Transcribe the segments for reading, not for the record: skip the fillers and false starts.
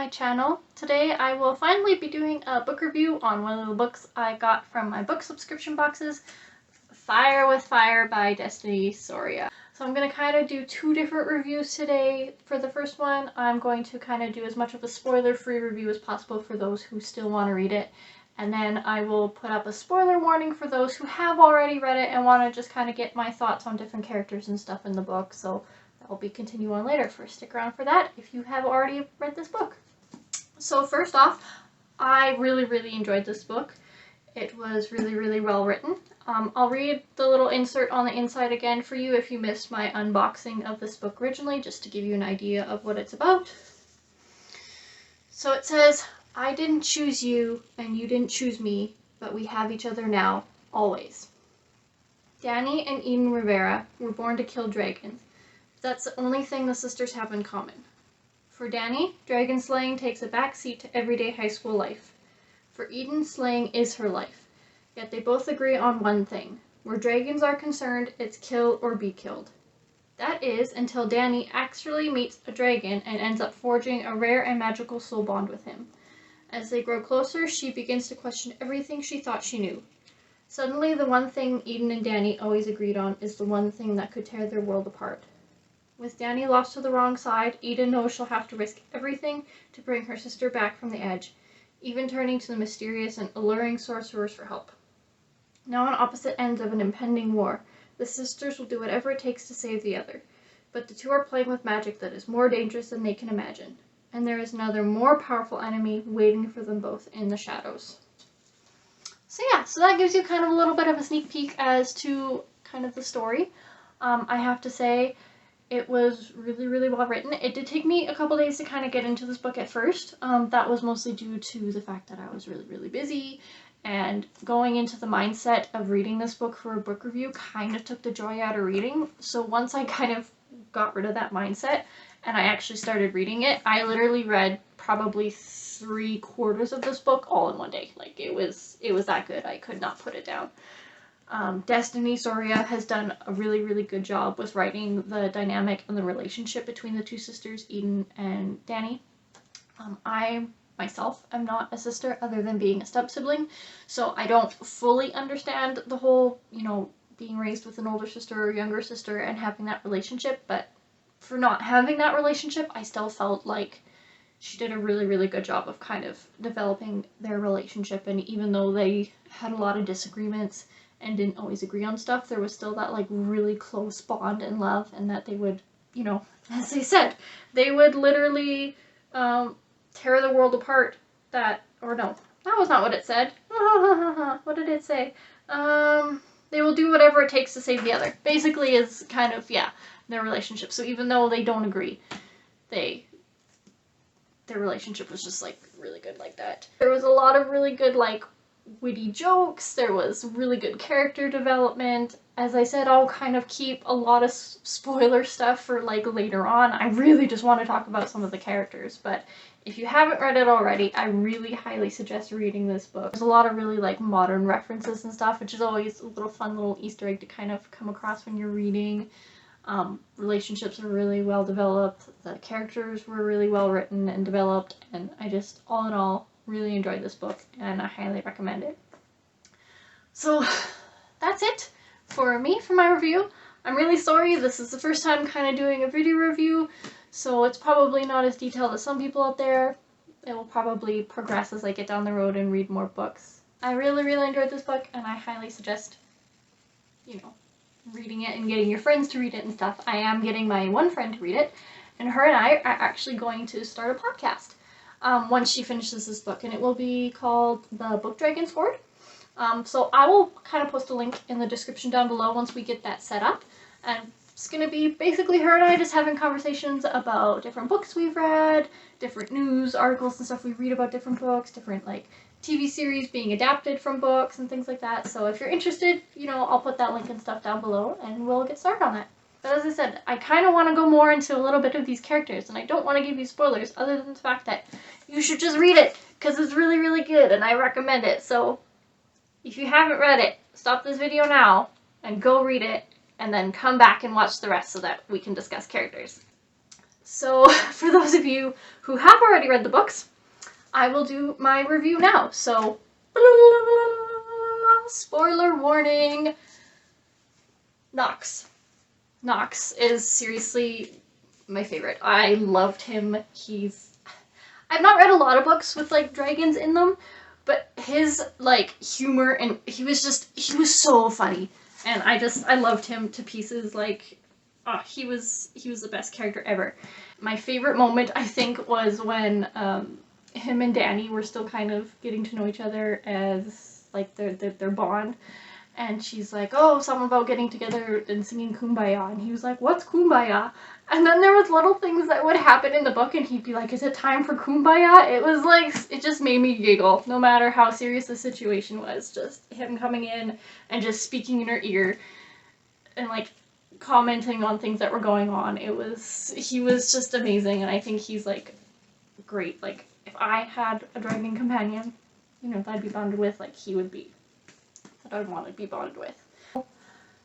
my channel. Today I will finally be doing a book review on one of the books I got from my book subscription boxes, Fire with Fire by Destiny Soria. So I'm going to kind of do two different reviews today. For the first one, I'm going to kind of do as much of a spoiler-free review as possible for those who still want to read it. And then I will put up a spoiler warning for those who have already read it and want to just kind of get my thoughts on different characters and stuff in the book. So that will be continue on later. Stick around for that if you have already read this book. So first off, I really enjoyed this book. It was really well written. I'll read the little insert on the inside again for you if you missed my unboxing of this book originally, just to give you an idea of what it's about. So it says, "I didn't choose you and you didn't choose me, but we have each other now, always. Danny and Eden Rivera were born to kill dragons. That's the only thing the sisters have in common. For Danny, dragon slaying takes a backseat to everyday high school life. For Eden, slaying is her life. Yet they both agree on one thing. Where dragons are concerned, it's kill or be killed. That is, until Danny actually meets a dragon and ends up forging a rare and magical soul bond with him. As they grow closer, she begins to question everything she thought she knew. Suddenly, the one thing Eden and Danny always agreed on is the one thing that could tear their world apart. With Danny lost to the wrong side, Eden knows she'll have to risk everything to bring her sister back from the edge, even turning to the mysterious and alluring sorcerers for help. Now on opposite ends of an impending war, the sisters will do whatever it takes to save the other, but the two are playing with magic that is more dangerous than they can imagine, and there is another more powerful enemy waiting for them both in the shadows." So yeah, so that gives you kind of a little bit of a sneak peek as to kind of the story. I have to say, it was really well written. It did take me a couple days to kind of get into this book at first. That was mostly due to the fact that I was really busy, and going into the mindset of reading this book for a book review kind of took the joy out of reading. So once I kind of got rid of that mindset and I actually started reading it, I literally read probably 3/4 of this book all in one day. Like, it was that good. I could not put it down. Destiny Soria has done a really good job with writing the dynamic and the relationship between the two sisters, Eden and Danny. I myself am not a sister other than being a step-sibling, so I don't fully understand the whole, being raised with an older sister or younger sister and having that relationship, but for not having that relationship, I still felt like she did a really good job of kind of developing their relationship, and even though they had a lot of disagreements and didn't always agree on stuff, there was still that like really close bond and love, and that they would, as they said, they would literally tear the world apart. That was not what it said. What did it say? They will do whatever it takes to save the other. Basically is kind of, their relationship. So even though they don't agree, their relationship was just like really good like that. There was a lot of really good like witty jokes. There was really good character development. As I said, I'll kind of keep a lot of spoiler stuff for like later on. I really just want to talk about some of the characters, but if you haven't read it already, I really highly suggest reading this book. There's a lot of really like modern references and stuff, which is always a little fun little Easter egg to kind of come across when you're reading. Relationships are really well developed. The characters were really well written and developed, and I just, all in all, really enjoyed this book, and I highly recommend it. So that's it for me for my review. I'm really sorry, this is the first time kind of doing a video review, so it's probably not as detailed as some people out there. It will probably progress as I get down the road and read more books. I really enjoyed this book, and I highly suggest, reading it and getting your friends to read it and stuff. I am getting my one friend to read it, and her and I are actually going to start a podcast once she finishes this book, and it will be called The Book Dragon's Hoard. So I will kind of post a link in the description down below once we get that set up, and it's going to be basically her and I just having conversations about different books we've read, different news articles and stuff we read about different books, different like TV series being adapted from books and things like that. So if you're interested, I'll put that link and stuff down below and we'll get started on that. But as I said, I kind of want to go more into a little bit of these characters, and I don't want to give you spoilers other than the fact that you should just read it because it's really good and I recommend it. So if you haven't read it, stop this video now and go read it, and then come back and watch the rest so that we can discuss characters. So for those of you who have already read the books, I will do my review now. So, spoiler warning, Knox. Knox is seriously my favorite. I loved him. I've not read a lot of books with like dragons in them, but his like humor, and he was so funny. And I loved him to pieces. Like, oh, he was the best character ever. My favorite moment, I think, was when him and Dany were still kind of getting to know each other as like their bond. And she's like, oh, something about getting together and singing Kumbaya. And he was like, what's Kumbaya? And then there was little things that would happen in the book and he'd be like, is it time for Kumbaya? It was like, it just made me giggle, no matter how serious the situation was. Just him coming in and just speaking in her ear and like commenting on things that were going on. He was just amazing, and I think he's like great. Like, if I had a dragon companion, you know, that I'd be bonded with, like he would be that I would want to be bonded with.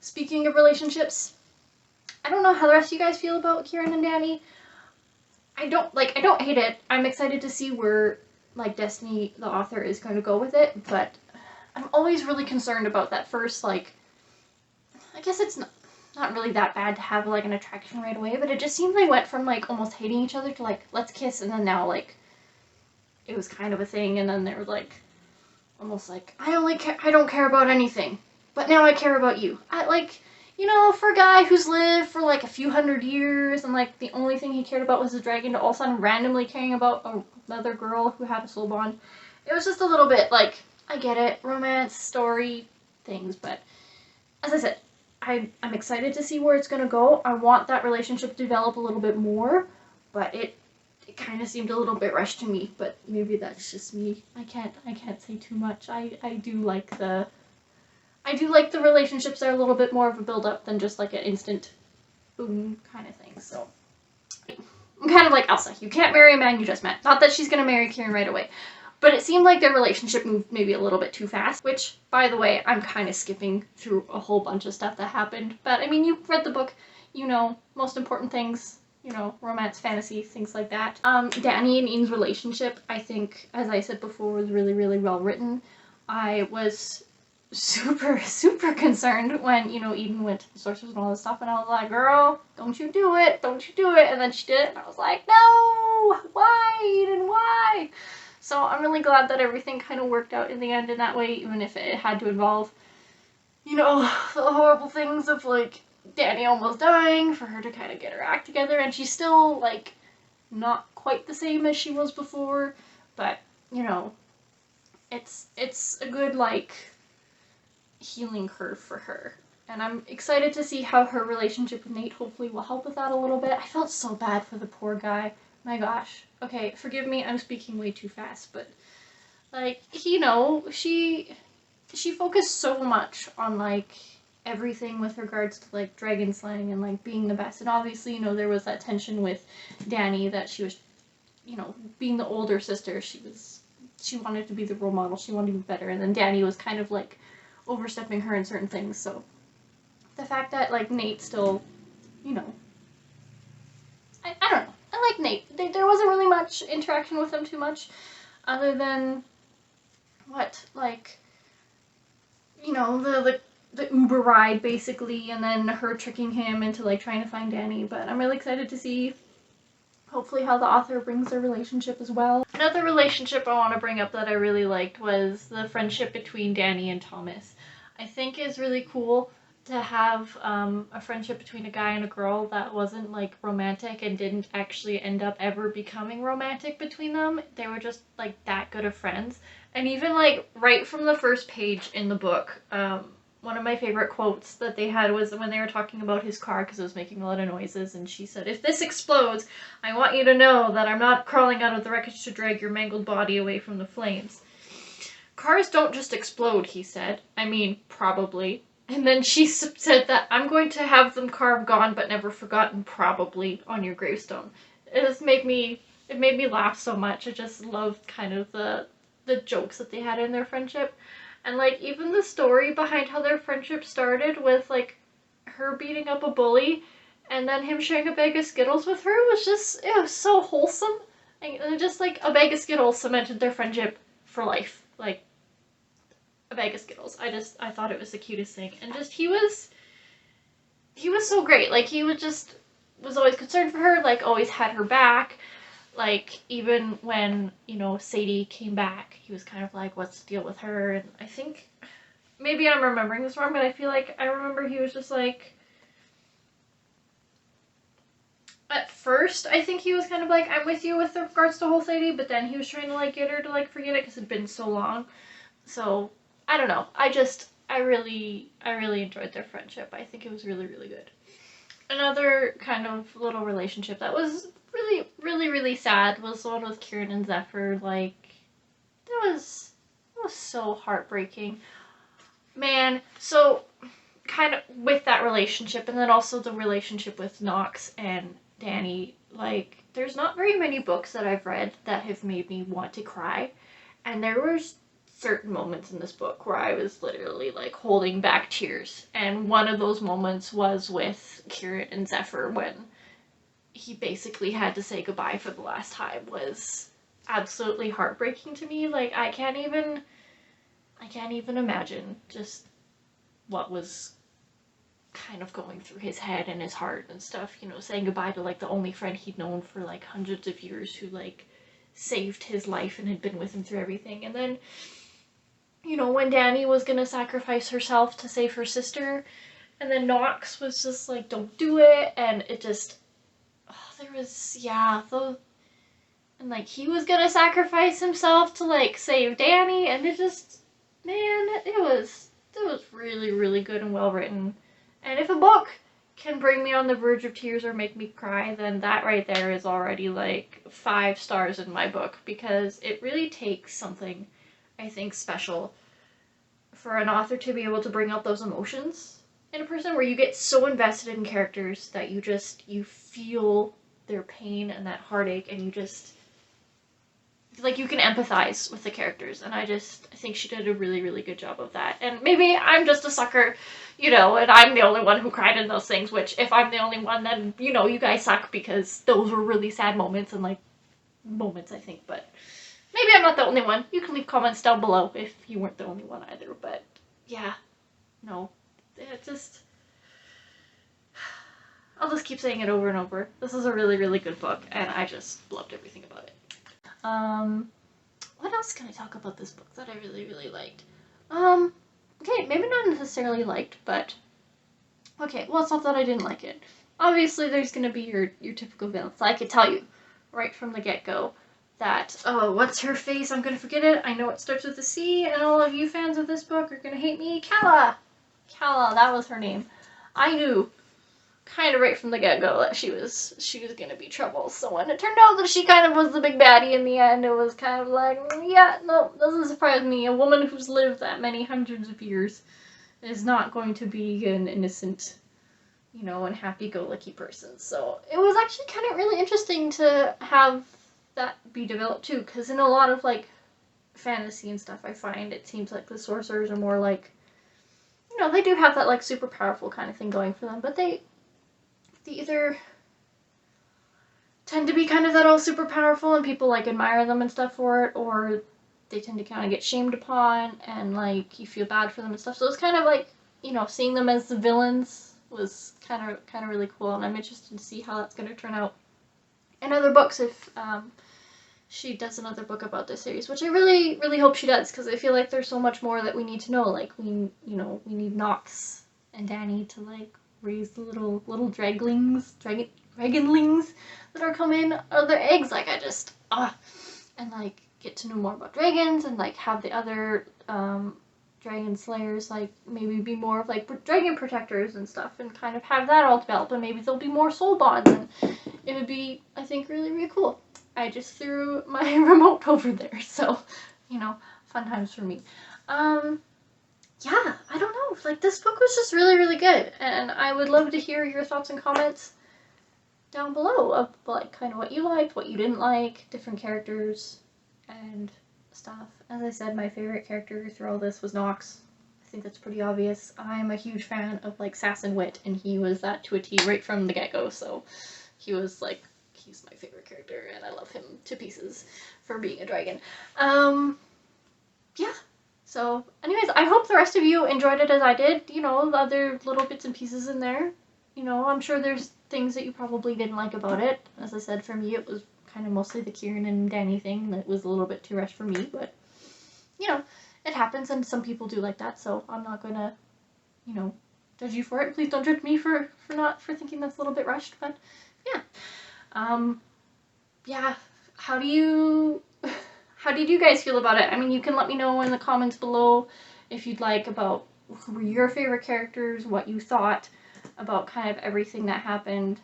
Speaking of relationships, I don't know how the rest of you guys feel about Kieran and Dany. I don't hate it. I'm excited to see where like Destiny, the author, is going to go with it, but I'm always really concerned about that first, like, I guess it's not really that bad to have like an attraction right away, but it just seemed they went from like almost hating each other to like, let's kiss, and then now like it was kind of a thing, and then they were like almost like, I don't care about anything, but now I care about you. I like, you know, for a guy who's lived for like a few hundred years and like the only thing he cared about was his dragon, to all of a sudden randomly caring about another girl who had a soul bond. It was just a little bit like, I get it, romance, story, things, but as I said, I'm excited to see where it's going to go. I want that relationship to develop a little bit more, but it kind of seemed a little bit rushed to me, but maybe that's just me. I can't say too much. I do like the relationships that are a little bit more of a build up than just like an instant boom kind of thing. So I'm kind of like Elsa. You can't marry a man you just met. Not that she's going to marry Kieran right away. But it seemed like their relationship moved maybe a little bit too fast, which, by the way, I'm kind of skipping through a whole bunch of stuff that happened. But, I mean, you've read the book, you know, most important things, you know, romance, fantasy, things like that. Dany and Ian's relationship, I think, as I said before, was really, really well written. I was super, super concerned when, you know, Eden went to the sorcerers and all this stuff, and I was like, girl, don't you do it, don't you do it. And then she did it, and I was like, no, why, Eden, why? So I'm really glad that everything kind of worked out in the end in that way, even if it had to involve, you know, the horrible things of, like, Dany almost dying, for her to kind of get her act together, and she's still, like, not quite the same as she was before, but, you know, it's a good, like, healing curve for her. And I'm excited to see how her relationship with Nate hopefully will help with that a little bit. I felt so bad for the poor guy. My gosh. Okay, forgive me, I'm speaking way too fast, but, like, you know, she focused so much on, like, everything with regards to, like, dragon slaying and, like, being the best. And obviously, you know, there was that tension with Dany that she was, you know, being the older sister, she wanted to be the role model, she wanted to be better, and then Dany was kind of, like, overstepping her in certain things, so the fact that, like, Nate still, you know, I don't know. I like Nate. There wasn't really much interaction with him too much, other than, what, like, you know, the Uber ride, basically, and then her tricking him into, like, trying to find Dany, but I'm really excited to see, hopefully, how the author brings their relationship as well. Another relationship I want to bring up that I really liked was the friendship between Dany and Thomas. I think it's really cool to have a friendship between a guy and a girl that wasn't, like, romantic and didn't actually end up ever becoming romantic between them. They were just, like, that good of friends. And even, like, right from the first page in the book, one of my favorite quotes that they had was when they were talking about his car because it was making a lot of noises, and she said, if this explodes, I want you to know that I'm not crawling out of the wreckage to drag your mangled body away from the flames. Cars don't just explode, he said. I mean, probably. And then she said that I'm going to have them carved gone but never forgotten, probably, on your gravestone. It made me laugh so much. I just loved kind of the jokes that they had in their friendship. And, like, even the story behind how their friendship started with, like, her beating up a bully And then him sharing a bag of Skittles with her was just, it was so wholesome. And just like a bag of Skittles cemented their friendship for life. Like, a bag of Skittles. I thought it was the cutest thing. And just, he was so great. Like, he was always concerned for her, like, always had her back. Like, even when, you know, Sadie came back, he was kind of like, what's the deal with her? And I think, maybe I'm remembering this wrong, but I feel like I remember he was just like, at first, I think he was kind of like, I'm with you with regards to whole Sadie, but then he was trying to, like, get her to, like, forget it because it'd been so long. So, I don't know. I really enjoyed their friendship. I think it was really, really good. Another kind of little relationship that was really, really, really sad was the one with Kieran and Zephyr. Like, it was so heartbreaking. Man, so kind of with that relationship, and then also the relationship with Knox and Danny, like, there's not very many books that I've read that have made me want to cry, and there were certain moments in this book where I was literally, like, holding back tears, and one of those moments was with Kieran and Zephyr when he basically had to say goodbye for the last time. Was absolutely heartbreaking to me. Like, I can't even imagine just what was kind of going through his head and his heart and stuff, you know, saying goodbye to, like, the only friend he'd known for, like, hundreds of years, who, like, saved his life and had been with him through everything. And then, you know, when Danny was gonna sacrifice herself to save her sister, and then Knox was just like, don't do it, and it just, there was, yeah, and, like, he was gonna sacrifice himself to, like, save Danny, and it just, man, it was really, really good and well written. And if a book can bring me on the verge of tears or make me cry, then that right there is already, like, 5 stars in my book, because it really takes something, I think, special for an author to be able to bring out those emotions in a person, where you get so invested in characters that you feel their pain and that heartache, and you just, like, you can empathize with the characters. And I think she did a really, really good job of that. And maybe I'm just a sucker, you know, and I'm the only one who cried in those things, which, if I'm the only one, then, you know, you guys suck, because those were really sad moments, and, like, moments, I think. But maybe I'm not the only one. You can leave comments down below if you weren't the only one either. But yeah, no, it just, I'll just keep saying it over and over. This is a really, really good book, and I just loved everything about it. What else can I talk about this book that I really, really liked? Okay, maybe not necessarily liked, but, okay, well, it's not that I didn't like it. Obviously, there's gonna be your typical villains. I could tell you right from the get-go that, oh, what's her face? I'm gonna forget it. I know it starts with a C, and all of you fans of this book are gonna hate me. Calla! Calla, that was her name. I knew kind of right from the get-go that she was gonna be trouble. So when it turned out that she kind of was the big baddie in the end, it was kind of like, yeah, no, doesn't surprise me. A woman who's lived that many hundreds of years is not going to be an innocent, you know, and happy-go-lucky person. So it was actually kind of really interesting to have that be developed too, because in a lot of, like, fantasy and stuff, I find it seems like the sorcerers are more like, you know, they do have that, like, super powerful kind of thing going for them, but they either tend to be kind of that all super powerful and people, like, admire them and stuff for it, or they tend to kind of get shamed upon and, like, you feel bad for them and stuff. So it's kind of like, you know, seeing them as the villains was kind of really cool, and I'm interested to see how that's going to turn out in other books if she does another book about this series, which I really, really hope she does, because I feel like there's so much more that we need to know. Like, we need Knox and Danny to, like, raise the little dragonlings that are coming out of their eggs. Like, I just, and, like, get to know more about dragons, and, like, have the other dragon slayers, like, maybe be more of, like, dragon protectors and stuff, and kind of have that all developed, and maybe there'll be more soul bonds, and it would be, I think, really, really cool. I just threw my remote over there, so, you know, fun times for me. Yeah, I don't know, like, this book was just really, really good, and I would love to hear your thoughts and comments down below of, like, kind of what you liked, what you didn't like, different characters, and stuff. As I said, my favorite character through all this was Knox. I think that's pretty obvious. I'm a huge fan of like sass and wit, and he was that to a T right from the get-go, so he was like, he's my favorite character, and I love him to pieces for being a dragon. Yeah. So, anyways, I hope the rest of you enjoyed it as I did. You know, the other little bits and pieces in there. You know, I'm sure there's things that you probably didn't like about it. As I said, for me, it was kind of mostly the Kieran and Danny thing that was a little bit too rushed for me, but, you know, it happens, and some people do like that, so I'm not gonna, you know, judge you for it. Please don't judge me for thinking that's a little bit rushed, but, yeah. Yeah, how did you guys feel about it? I mean, you can let me know in the comments below if you'd like about who were your favorite characters, what you thought about kind of everything that happened.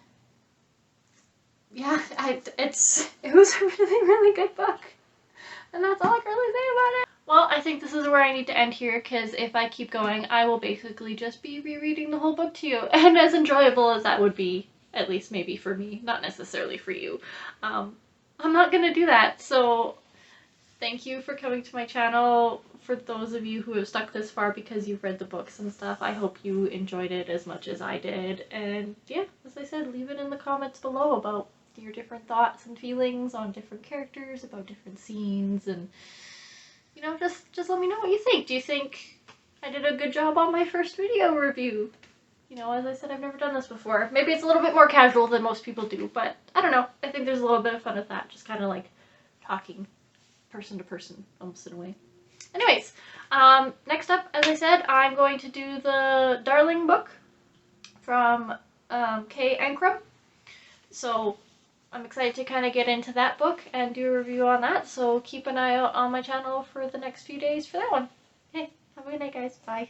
Yeah, it was a really good book. And that's all I can really say about it. Well, I think this is where I need to end here, because if I keep going, I will basically just be rereading the whole book to you. And as enjoyable as that would be, at least maybe for me, not necessarily for you, I'm not gonna do that. So thank you for coming to my channel. For those of you who have stuck this far because you've read the books and stuff, I hope you enjoyed it as much as I did. And yeah, as I said, leave it in the comments below about your different thoughts and feelings on different characters, about different scenes, and you know, just let me know what you think. Do you think I did a good job on my first video review? You know, as I said, I've never done this before. Maybe it's a little bit more casual than most people do, but I don't know. I think there's a little bit of fun with that, just kind of like talking person to person, almost in a way. Anyways, next up, as I said, I'm going to do the Darling book from Kay Ankrum. So I'm excited to kind of get into that book and do a review on that, so keep an eye out on my channel for the next few days for that one. Hey, have a good night, guys. Bye.